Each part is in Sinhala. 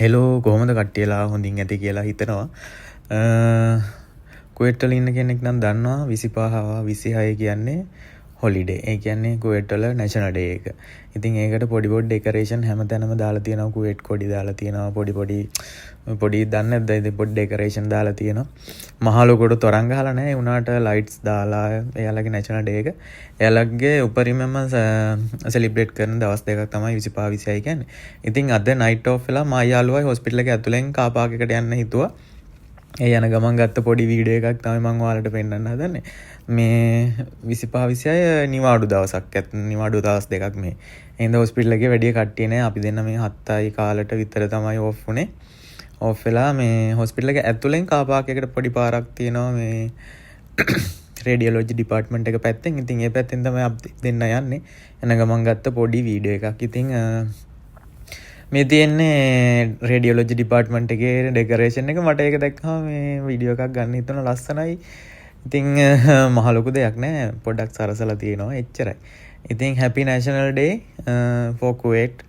හෙලෝ කොහොමද කට්ටියලා හොඳින් ඇති කියලා හිතනවා. කුවේට් වල ඉන්න කෙනෙක් නම් දන්නවා 25 26 කියන්නේ හොලිඩේ. ඒ කියන්නේ කුවේට් වල නැෂනල් ඩේ එක. ඉතින් ඒකට පොඩි ඩෙකරේෂන් හැමතැනම දාලා තියෙනවා. කුවේට් කොඩි දාලා තියෙනවා. පොඩි දන්නේ නැද්ද? ඉතින් පොඩි ඩෙකරේෂන් දාලා තියෙනවා. මහලොකුට තරංග ගහලා නැහැ. උනාට ලයිට්ස් දාලා එයාලගේ නැෂනල් ඩේ එක. එයාලගේ උපරිමම සෙලිබ්‍රේට් කරන දවස් දෙකක් තමයි 25 26 කියන්නේ. ඉතින් අද නයිට් ඔෆ් වෙලා මා යාළුවයි හොස්පිටල් එකේ ඇතුලෙන් කාර් පාක් එකට යන්න හිතුවා. ඒ යන ගමන් ගත්ත පොඩි වීඩියෝ එකක් තමයි මම ඔයාලට පෙන්නන්න හදන්නේ. මේ 25 26 නිවාඩු දවසක් නිවාඩු දවස් දෙකක් මේ. එහෙනම් හොස්පිටල් එකේ වැඩි කට්ටිය නෑ. අපි දෙන්න මේ 7යි කාලට විතර තමයි ඔෆ් වුනේ. ඔෆ් වෙලා මේ හොස්පිටල් එක ඇතුලෙන් කාර් පාක් එකට පොඩි පාරක් තියෙනවා මේ රේඩියෝලොජි ඩිපාර්ට්මන්ට් එක පැත්තෙන්. ඉතින් ඒ පැත්තෙන් තමයි අපි දෙන්න යන්නේ. එන ගමන් ගත්ත පොඩි වීඩියෝ එකක්. ඉතින් මේ තියෙන්නේ රේඩියෝලොජි ඩිපාර්ට්මන්ට් එකේ ඩෙකරේෂන් එක. මට ඒක දැක්කම මේ වීඩියෝ එකක් ගන්න හිතුණා. ලස්සනයි. ඉතින් මහ ලොකු දෙයක් නෑ. පොඩ්ඩක් සරසලා තියෙනවා. එච්චරයි. ඉතින් happy national day for Kuwait.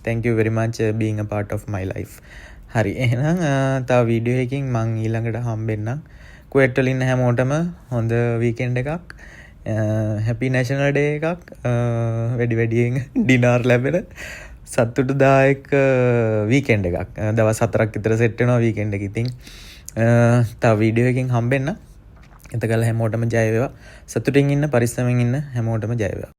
Thank you very much being a part of my life. හරි. එහෙනම් තව වීඩියෝ එකකින් මම ඊළඟට හම්බෙන්නම්. කුවේට් වල ඉන්න හැමෝටම හොඳ වීකෙන්ඩ් එකක්. happy national day එකක්. වැඩියෙන් ඩිනර් ලැබෙන සතුටුදායක වීකෙන්ඩ් එකක්. දවස් 4ක් විතර සෙට් වෙනවා වීකෙන්ඩ් එක. ඉතින් තව වීඩියෝ එකකින් හම්බෙන්න. එතකල් හැමෝටම ජය වේවා. සතුටින් ඉන්න, පරිස්සමෙන් ඉන්න හැමෝටම ජය වේවා.